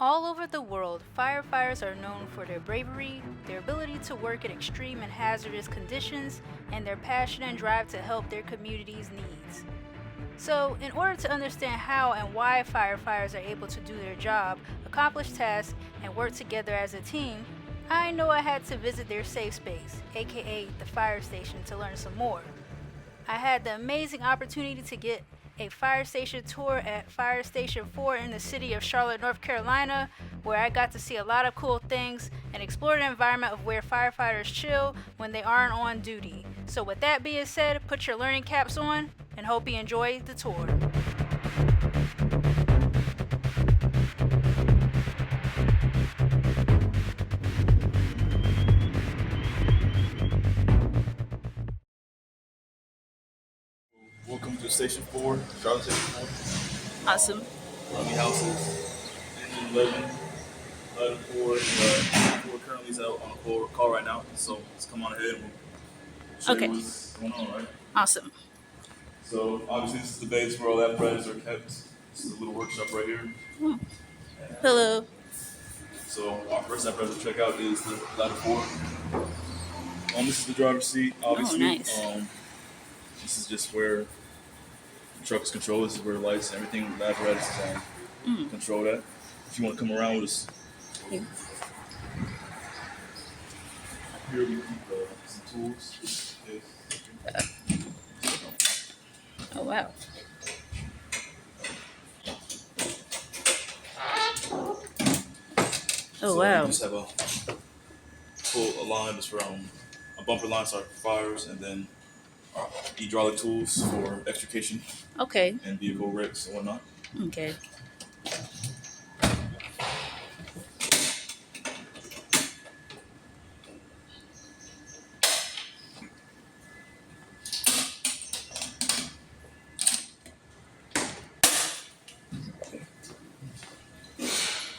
All over the world, firefighters are known for their bravery, their ability to work in extreme and hazardous conditions, and their passion and drive to help their community's needs. So, in order to understand how and why firefighters are able to do their job, accomplish tasks, and work together as a team, I know I had to visit their safe space, aka the fire station, to learn some more. I had the amazing opportunity to get a fire station tour at Fire Station 4 in the city of Charlotte, North Carolina, where I got to see a lot of cool things and explore the environment of where firefighters chill when they aren't on duty. So, with that being said, put your learning caps on and hope you enjoy the tour. Welcome to Station 4, Charlotte Station 4. Awesome. Army houses, engine 11, 4. 4 currently is out on a call right now, so let's come on ahead and we'll show you what's going on, right? Awesome. So, obviously, this is the base where all the apparatus are kept. This is a little workshop right here. Hello. So, our first apparatus to check out is the ladder 4. This is the driver's seat, obviously. Oh, nice. This is just where the truck is controlled. This is where the lights and everything, the apparatus is on. Control that. If you want to come around with us. Yeah. Here we keep some tools. Oh, wow. Oh, wow. We just have a full line just for a bumper line, sorry, for fires, and then hydraulic tools for extrication Okay. and vehicle wrecks and whatnot. Okay.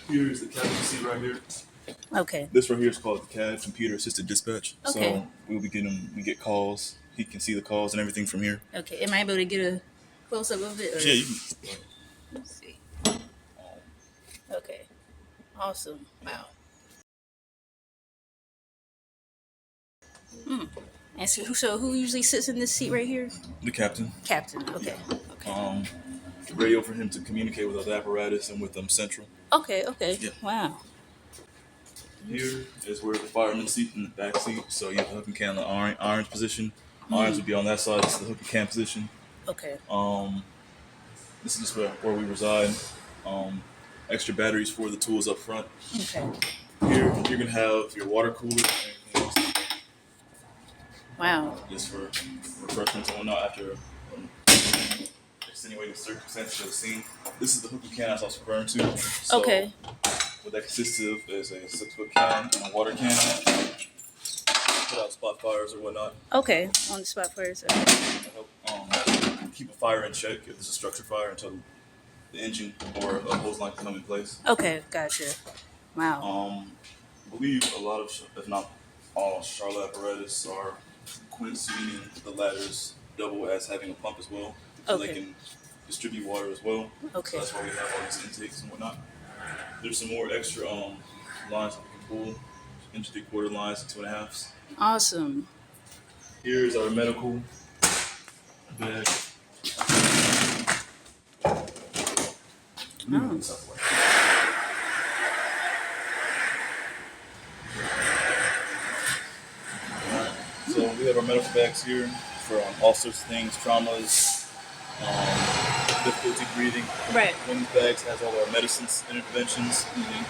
Here is the captain seat right here. Okay. This right here is called the CAD, computer assisted dispatch. Okay. So we get calls. He can see the calls and everything from here. Okay. Am I able to get a close up of it? Or? Yeah, you can. Let's see. Okay. Awesome. Wow. And so who usually sits in this seat right here? The captain. Captain. Okay. Okay. Radio for him to communicate with other apparatus and with Central. Okay. Okay. Yeah. Wow. Here is where the fireman seat in the back seat. So you have the hook and can in the orange position. Irons would be on that side. This is the hook and can position. Okay. This is just where we reside. Extra batteries for the tools up front. Okay. Here you're gonna have your water cooler and everything else. Wow. Just for refreshments and whatnot after extenuating circumstances of the scene. This is the hook and can as I was referring to. So Okay. what that consists of is a 6-foot can and a water can. Put out spot fires or whatnot. Okay. On the spot first. Okay. To help keep a fire in check if there's a structure fire until the engine or a hose line can come in place. Okay. Gotcha. Wow. I believe a lot of, if not all, Charlotte apparatus are quints, meaning the ladders double as having a pump as well. So Okay. they can distribute water as well. Okay. So that's why we have all these intakes and whatnot. There's some more extra lines that we can pull, inch 3/4 lines and 2.5s. Awesome. Here's our medical bag. Oh. So we have our medical bags here for all sorts of things, traumas, difficulty breathing. Right. One of these bags has all our medicines and interventions.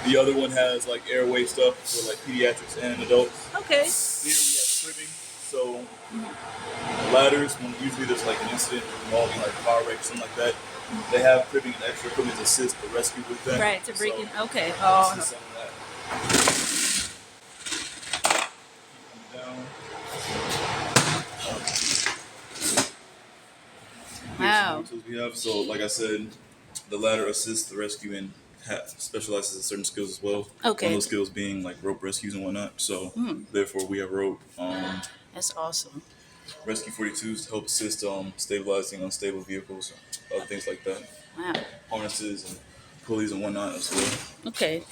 The other one has like airway stuff for like pediatrics and adults. Okay. Here we have cribbing. So ladders, when usually there's like an incident involving like a car wreck or something like that, they have cribbing and extra equipment to assist the rescue with that. Right. To bring So, in. Okay. this Oh. is some of that. Down. Wow. Tools we have. So, like I said, the ladder assists the rescue and specializes in certain skills as well. Okay. One of those skills being like rope rescues and whatnot. So, therefore, we have rope. That's awesome. Rescue 42s to help assist stabilizing unstable vehicles, other things like that. Wow. Harnesses and pulleys and whatnot as well. Okay.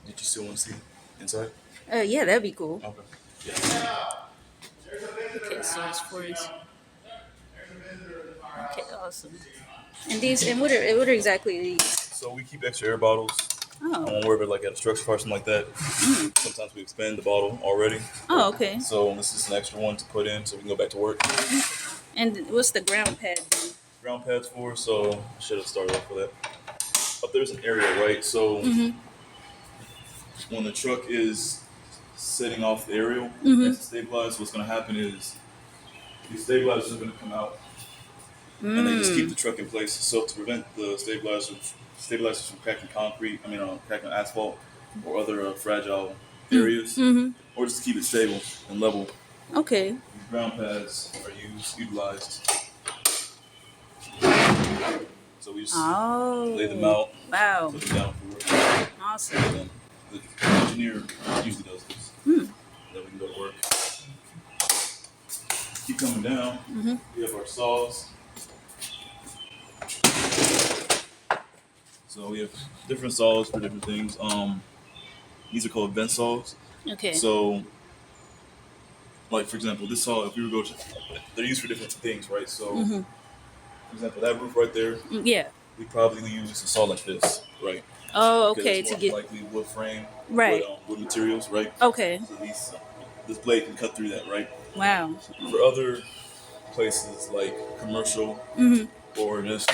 Did you still want to see inside? Yeah, that'd be cool. Okay. Yeah. Okay, so it's for his. Okay, awesome. And these, and what are exactly these? So we keep extra air bottles. Oh. When we're like at a structure fire or something like that, sometimes we expand the bottle already. Oh, okay. So this is an extra one to put in so we can go back to work. And what's the ground pad? Ground pads for, so I should have started off with that. Up there's an area, right? So when the truck is setting off the aerial and to stabilize, what's going to happen is these stabilizers are going to come out and they just keep the truck in place. So to prevent the stabilizers from cracking concrete, cracking asphalt or other fragile areas, or just to keep it stable and level. Okay. These ground pads are utilized. So we just lay them out, put them down for work. Awesome. And then the engineer usually does this. Then we can go to work. Keep coming down. We have our saws. So we have different saws for different things. These are called vent saws. Okay. So, like for example, this saw, if we were going to, they're used for different things, right? So, for example, that roof right there. Yeah. We probably use a saw like this, right? Oh, okay. It's more likely wood frame, right? Wood materials, right? Okay. So this blade can cut through that, right? Wow. For other places like commercial or just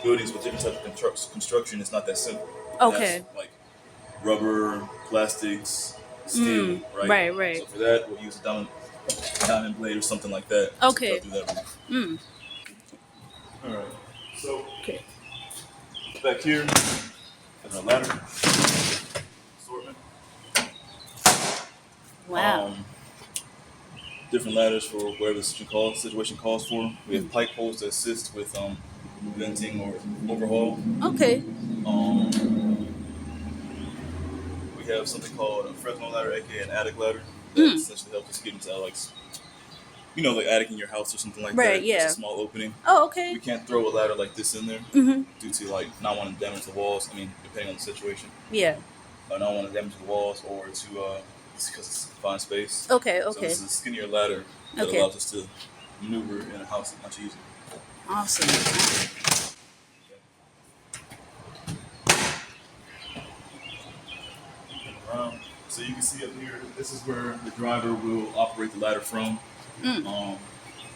buildings with different types of construction, it's not that simple. Okay. That's like rubber, plastics, steel, right? Right. So for that, we'll use a diamond blade or something like that. Okay. To cut through that roof. All right. So back here, there's a ladder assortment. Wow. Different ladders for whatever the situation calls for. We have pike poles to assist with venting or overhaul. Okay. We have something called a Fresno ladder, aka an attic ladder, that essentially helps us get into like attic in your house or something like that. Right. Yeah. It's a small opening. Oh, okay. We can't throw a ladder like this in there due to like not wanting to damage the walls. Depending on the situation. Yeah. Not want to damage the walls or to just because it's confined space. Okay. So this is a skinnier ladder that allows us to maneuver in a house much easier. Awesome. So you can see up here, this is where the driver will operate the ladder from. For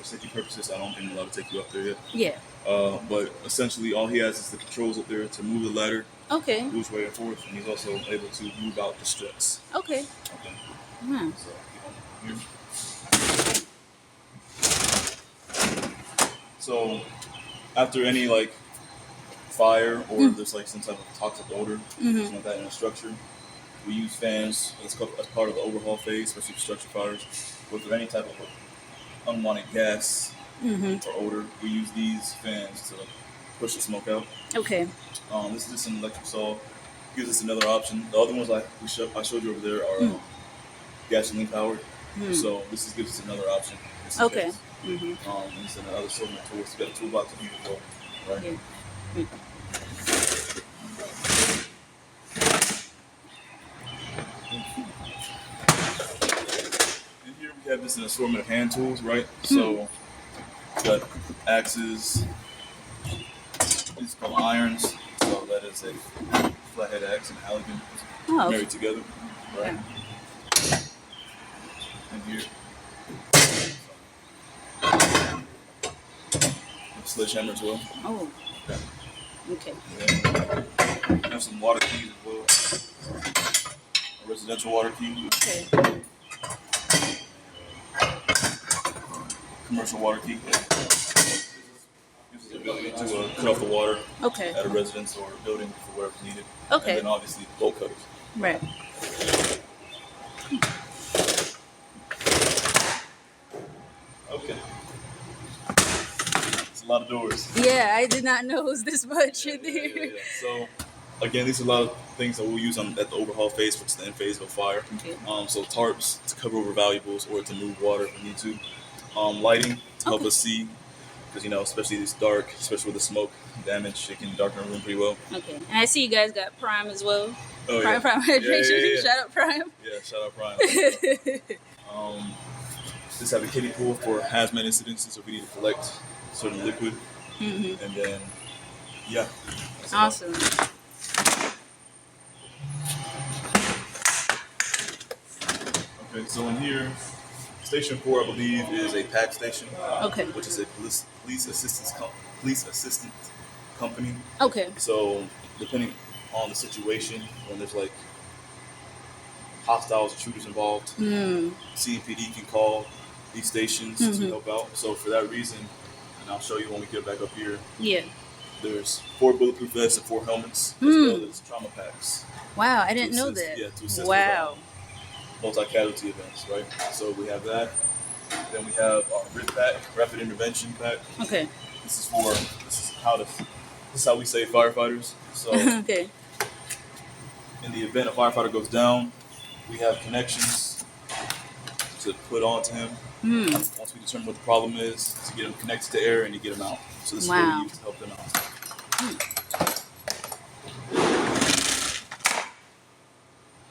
safety purposes, I don't think I'm allowed to take you up there yet. Yeah. But essentially, all he has is the controls up there to move the ladder. Okay. Which way and forth, and he's also able to move out the struts. Okay. So keep on here. So after any like fire or there's like some type of toxic odor, something like that in a structure, we use fans as part of the overhaul phase, especially for structure fires. Or if there's any type of unwanted gas or odor, we use these fans to push the smoke out. Okay. This is just an electric saw. Gives us another option. The other ones I showed you over there are gasoline powered. So this gives us another option. Okay. It's another assortment of tools. You got a toolbox to use as well, right? Yeah. And here we have just an assortment of hand tools, right? So we got axes. These are called irons. So that is a flathead axe and Halligan married together, right? And here, sledgehammer as well. Oh. Okay. Yeah. Have some water keys as well. A residential water key. Okay. Commercial water key. Gives us the ability to cut off the water at a residence or a building for wherever's needed. Okay. And then obviously bolt cutters. Right. Okay. It's a lot of doors. Yeah, I did not know it was this much in there. Yeah. So, again, these are a lot of things that we'll use at the overhaul phase, which is the end phase of a fire. Okay. So tarps to cover over valuables or to move water if we need to. Lighting to help us see, because especially it's dark, especially with the smoke damage, it can darken a room pretty well. Okay, and I see you guys got Prime as well. Oh Prime, yeah, Prime hydration. yeah. Shout out Prime. Yeah, shout out Prime. Just have a kiddie pool for hazmat incidences, so if we need to collect certain liquid, and then Awesome. Okay, so in here, Station 4, I believe, is a PAC station. Okay. Which is a police assistance company. Okay. So depending on the situation, when there's like hostiles or shooters involved, CPD can call these stations to help out. So for that reason, and I'll show you when we get back up here. Yeah. There's 4 bulletproof vests and 4 helmets, as well as trauma packs. Wow, I didn't know that. Yeah, to assist wow. with multi-casualty events, right? So we have that. Then we have our RIP pack, Rapid Intervention Pack. Okay. This is how we save firefighters. So okay. in the event a firefighter goes down, we have connections to put onto him. Once we determine what the problem is, to get him connected to air and to get him out. So this is what we use to help them out.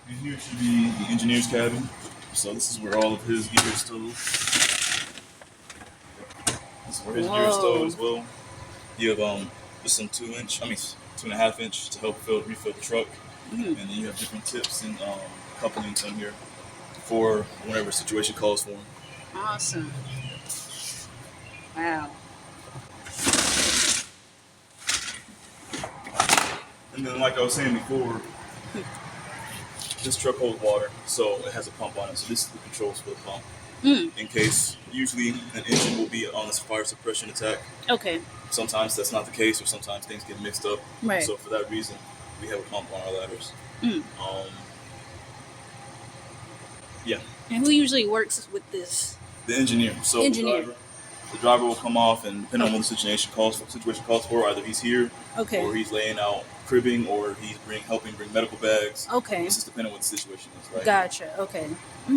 And here should be the engineer's cabin. So this is where all of his gear is stored. This is where his gear is stored as well. You have just some 2.5 inch to help refill the truck. And then you have different tips and couplings on here for whenever a situation calls for them. Awesome. Wow. And then, like I was saying before, this truck holds water, so it has a pump on it. So this is the controls for the pump. In case, usually an engine will be on this fire suppression attack. Okay. Sometimes that's not the case, or sometimes things get mixed up. Right. So for that reason, we have a pump on our ladders. Yeah. And who usually works with this? The engineer. So the driver will come off, and depending on what the situation calls for, either he's here, or he's laying out cribbing, or he's helping bring medical bags. Okay. This is depending on what the situation is, right? Gotcha. Okay.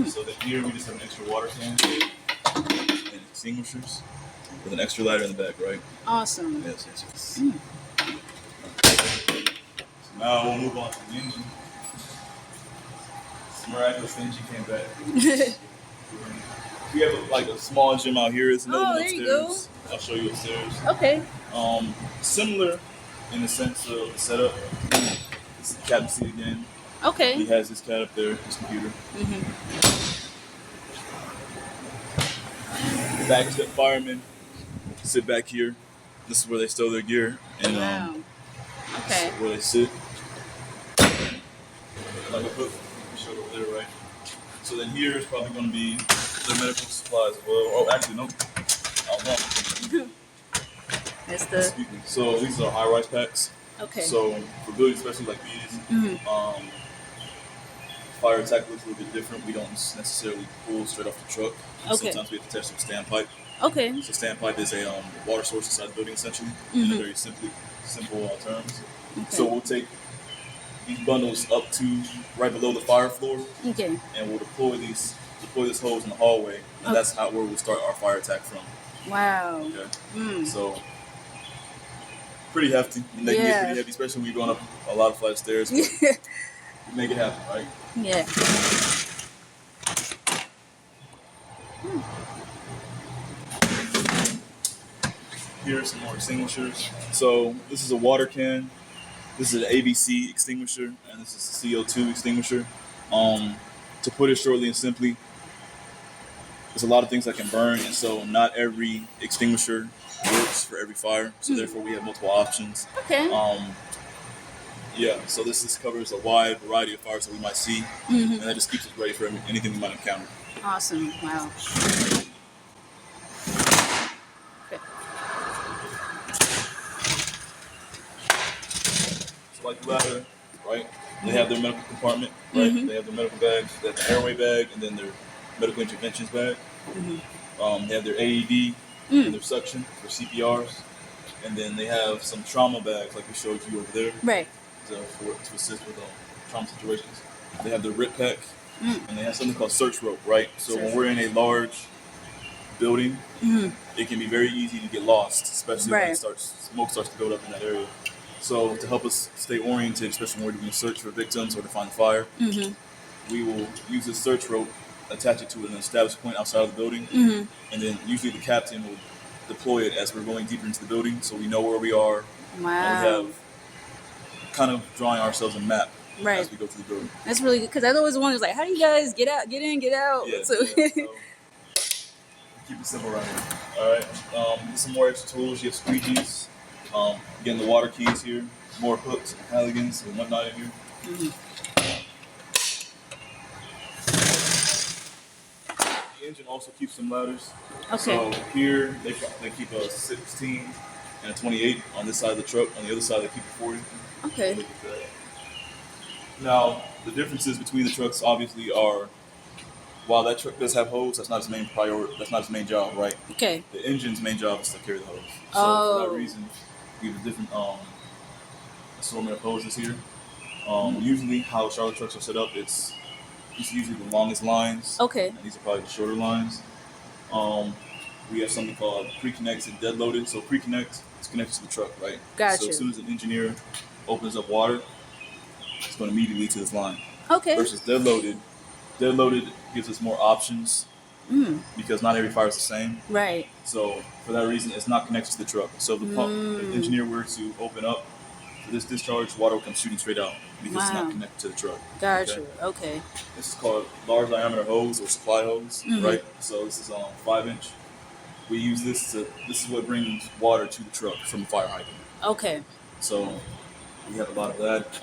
So then here we just have an extra water can and extinguishers with an extra lighter in the back, right? Awesome. Yes. So now we'll move on to the engine. It's miraculous the engine came back. We have a small gym out here. It's another one upstairs. There you go. I'll show you upstairs. Okay. Similar in the sense of the setup. This is the captain seat again. Okay. He has his cat up there, his computer. Back to the firemen. Sit back here. This is where they stow their gear. And wow. Okay. where they sit. Like I showed over there, right? So then here is probably going to be their medical supplies as well. Oh, actually, no. Excuse me. So these are high-rise packs. Okay. So for buildings, especially like these, fire attack looks a little bit different. We don't necessarily pull straight off the truck. Okay. Sometimes we have to test with standpipe. Okay. So standpipe is a water source inside the building, essentially, in very simple terms. Okay. So we'll take these bundles up to right below the fire floor. Okay. And we'll deploy this hose in the hallway, and that's where we'll start our fire attack from. Wow. Okay. So pretty hefty. And they can get pretty heavy, especially when you're going up a lot of flight of stairs. But you make it happen, right? Yeah. Here are some more extinguishers. So this is a water can. This is an ABC extinguisher, and this is a CO2 extinguisher. To put it shortly and simply, there's a lot of things that can burn, and so not every extinguisher works for every fire. So therefore, we have multiple options. Okay. So this covers a wide variety of fires that we might see, and that just keeps us ready for anything we might encounter. Awesome. Wow. Okay. So like the ladder, right? They have their medical compartment, right? They have their medical bags, they have their airway bag, and then their medical interventions bag. They have their AED and their suction for CPRs, and then they have some trauma bags like we showed you over there, right? To assist with trauma situations. They have their RIP pack, and they have something called search rope, right? So when we're in a large building, it can be very easy to get lost, especially when Right. smoke starts to build up in that area. So to help us stay oriented, especially when we're doing search for victims or to find the fire, we will use this search rope, attach it to an established point outside of the building, and then usually the captain will deploy it as we're going deeper into the building, so we know where we are, and we Wow. have kind of drawing ourselves a map Right. as we go through the building. That's really good because I always wondered, like, how do you guys get out, get in, get out? Yeah, So, so keep it simple around here. All right, some more extra tools. You have squeegees. Again, the water keys here. More hooks, and haligans, and whatnot in here. The engine also keeps some ladders. Okay. So here they keep a 16 and a 28 on this side of the truck. On the other side they keep a 40. Okay. Now the differences between the trucks obviously are, while that truck does have hose, that's not its main priority. That's not its main job, right? Okay. The engine's main job is to carry the hose. So for that reason, we have a different assortment of hoses here. Usually, how Charlotte trucks are set up, it's usually the longest lines. Okay. And these are probably the shorter lines. We have something called pre-connects and dead loaded. So pre-connect is connected to the truck, right? Gotcha. So as soon as an engineer opens up water, it's going to immediately lead to this line. Okay. Versus dead loaded gives us more options because not every fire is the same. Right. So for that reason, it's not connected to the truck. So if the engineer were to open up for this discharge, water will come shooting straight out because it's not connected to the truck. Gotcha. Okay. This is called large diameter hose or supply hose, right? So this is 5-inch. We use this is what brings water to the truck from the fire hydrant. Okay. So we have a lot of that.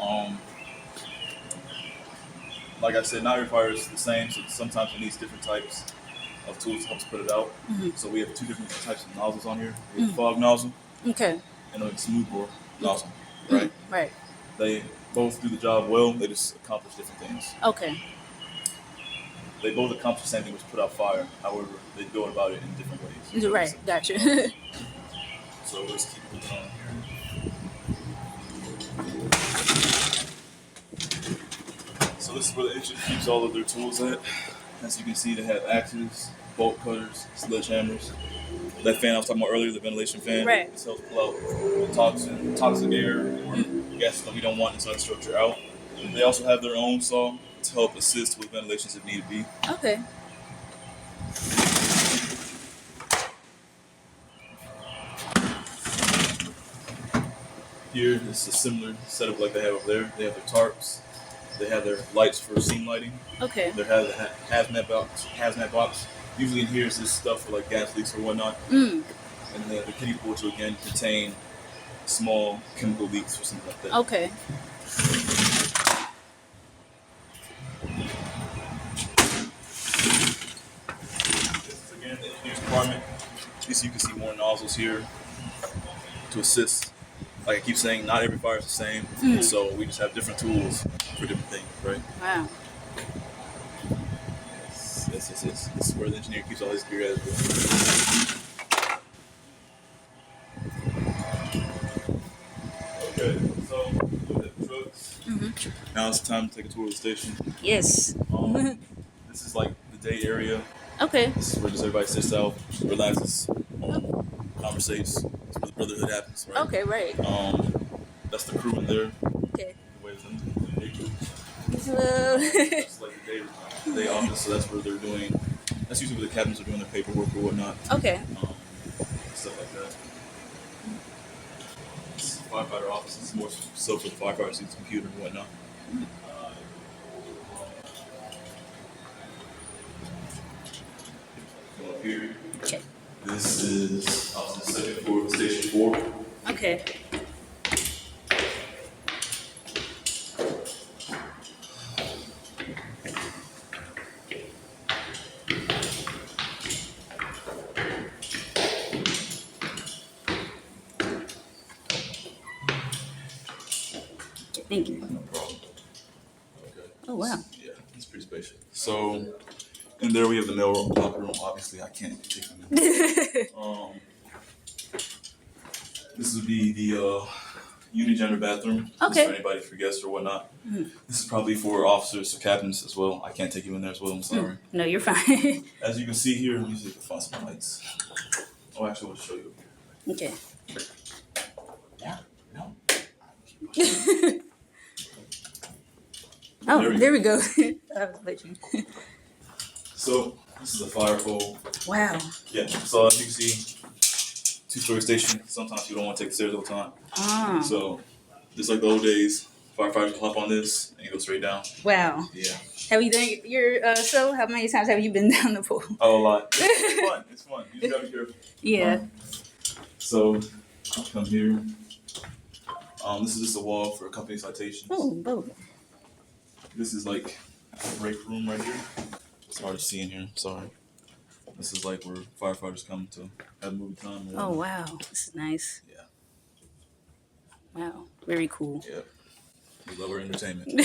Like I said, not every fire is the same, so sometimes it needs different types of tools to help us put it out. So we have two different types of nozzles on here. We have a fog nozzle Okay. and a smooth bore nozzle, right? Right. They both do the job well, they just accomplish different things. Okay. They both accomplish the same thing, which is put out fire. However, they go about it in different ways. Right. Gotcha. So let's keep putting on here. So this is where the engine keeps all of their tools at. As you can see, they have axes, bolt cutters, sledgehammers. That fan I was talking about earlier, the ventilation fan, Right. this helps pull out toxic air or gases that we don't want inside the structure out. They also have their own saw to help assist with ventilations if need be. Okay. Here, this is a similar setup like they have over there. They have their tarps. They have their lights for scene lighting. Okay. They have the hazmat box. Usually in here is this stuff for like gas leaks or whatnot. Mm. And then they have the kiddie pool to again contain small chemical leaks or something like that. Okay. This is again the engineer's department. You can see more nozzles here to assist. Like I keep saying, not every fire is the same. So we just have different tools for different things, right? Wow. Yes. This is where the engineer keeps all his gear at. Okay, so look at the trucks. Now it's time to take a tour of the station. Yes. This is like the day area. Okay. This is where just everybody sits out, relaxes, conversates. That's where the brotherhood happens, right? Okay. Right. That's the crew in there. Okay. The way it's in the day crew. Hello. It's like the day office, so that's where they're doing. That's usually where the captains are doing their paperwork or whatnot. Okay. Stuff like that. This is the firefighter office. It's more so for the firefighters to use the computer and whatnot. Come up here. Okay. This is the second floor of Station 4. Okay. Thank you. No problem. Okay. Oh wow. Yeah, it's pretty spacious. So, in there we have the mail locker room. Obviously, I can't take them in. This would be the unigender bathroom. Okay. Just for anybody, for guests or whatnot. This is probably for officers or captains as well. I can't take you in there as well. I'm sorry. No, you're fine. As you can see here, let me see if I can find some lights. Oh, actually, I'll show you. Okay. Yeah. No. Oh, there we go. I was waiting. So this is a fire pole. Wow. Yeah. So as you can see, 2-story station. Sometimes you don't want to take the stairs all the time. Ah. So just like the old days, firefighters hop on this and you go straight down. Wow. Yeah. Have you done your so? How many times have you been down the pool? Oh, a lot. It's fun. It's fun. You just gotta be careful. Yeah. So come here. This is just a wall for company citations. Oh. This is like a break room right here. It's hard to see in here. Sorry. This is like where firefighters come to have movie time. Oh wow, this is nice. Yeah. Wow, very cool. Yeah. We love our entertainment.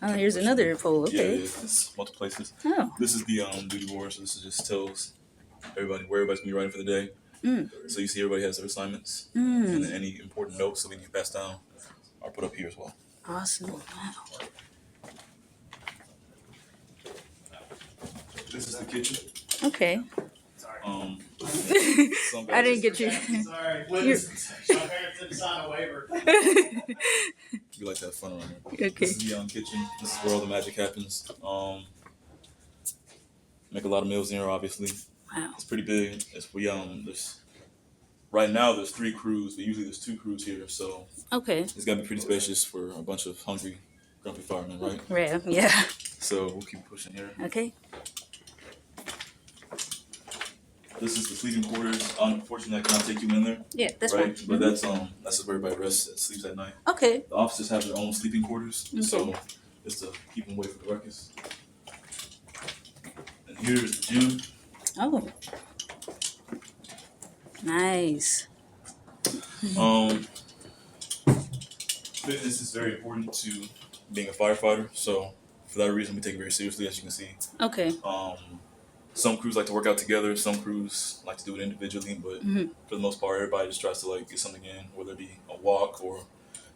Oh, here's another pole. Okay. Yeah, it's multiple places. Oh. This is the duty board, so this is just tells everybody where everybody's gonna be riding for the day. So you see everybody has their assignments, and then any important notes that we need to pass down are put up here as well. Awesome. Wow. This is the kitchen. Okay. I didn't get you. Sorry, witness. My parents didn't sign a waiver. We like to have fun around here. Okay. This is the kitchen. This is where all the magic happens. Make a lot of meals in here, obviously. Wow. It's pretty big. There's right now there's 3 crews, but usually there's 2 crews here, so Okay. it's gotta be pretty spacious for a bunch of hungry, grumpy firemen, right? Rare. Yeah. So we'll keep pushing here. Okay. This is the sleeping quarters. Unfortunately, I cannot take you in there, Yeah, that's right? fine. But that's where everybody rests and sleeps at night. Okay. The officers have their own sleeping quarters, so Okay. just to keep them away from the ruckus. And here's the gym. Oh. Nice. Fitness is very important to being a firefighter, so for that reason we take it very seriously, as you can see. Okay. Some crews like to work out together, some crews like to do it individually, but for the most part everybody just tries to like get something in, whether it be a walk or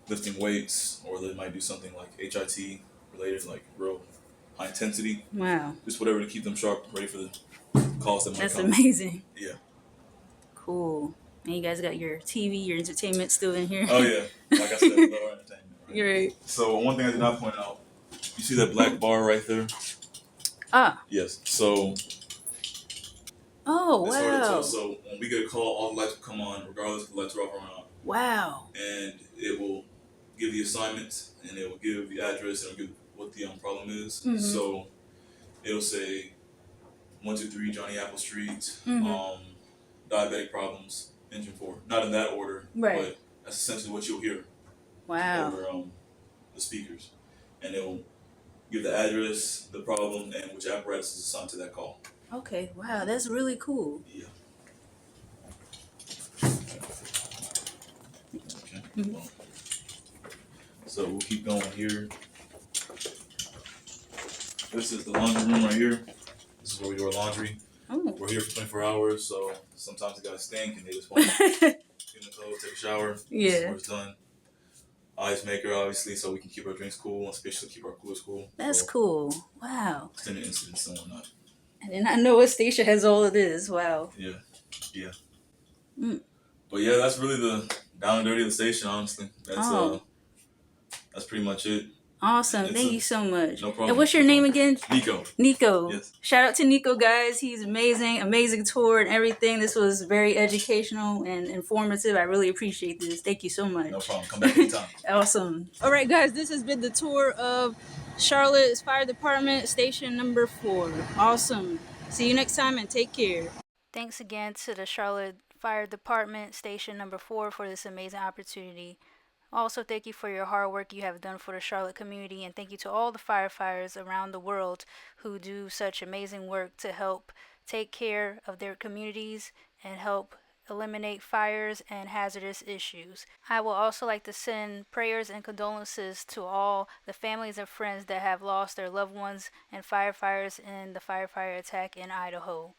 lifting weights, or they might do something like HIT related, like real high intensity. Wow. Just whatever to keep them sharp, ready for the calls that might That's come. amazing. Yeah. Cool. And you guys got your TV, your entertainment still in here. Oh yeah. Like I said, we love our entertainment. Right? You're right. So one thing I did not point out, you see that black bar right there? Ah. Yes. So Oh, it's hard to wow. tell. So when we get a call, all the lights will come on, regardless if the lights are off or not. Wow. And it will give the assignment, and it will give the address, and it'll give what the problem is. So it'll say 123 Johnny Apple Street, diabetic problems, engine 4. Not in that order, Right. but that's essentially what you'll hear Wow. over the speakers. And it'll give the address, the problem, and which apparatus is assigned to that call. Okay. Wow. That's really cool. Yeah. Okay. Well, so we'll keep going here. This is the laundry room right here. This is where we do our laundry. Oh. We're here for 24 hours, so sometimes the guys stink and they just want to get in the clothes, take a shower. This is Yeah. where it's done. Ice maker, obviously, so we can keep our drinks cool, especially keep our coolers cool. That's so, cool. Wow. Extended incidents and whatnot. I did not know what station has all of this. Wow. Yeah. Yeah. But yeah, that's really the down and dirty of the station, honestly. That's pretty much it. Awesome. Thank you so much. No problem. And what's your name again? Nico. Nico. Yes. Shout out to Nico, guys. He's amazing. Amazing tour and everything. This was very educational and informative. I really appreciate this. Thank you so much. No problem. Come back anytime. Awesome. All right, guys. This has been the tour of Charlotte's Fire Department, Station number 4. Awesome. See you next time and take care. Thanks again to the Charlotte Fire Department, Station number 4, for this amazing opportunity. Also, thank you for your hard work you have done for the Charlotte community, and thank you to all the firefighters around the world who do such amazing work to help take care of their communities and help eliminate fires and hazardous issues. I will also like to send prayers and condolences to all the families and friends that have lost their loved ones and firefighters in the firefighter attack in Idaho.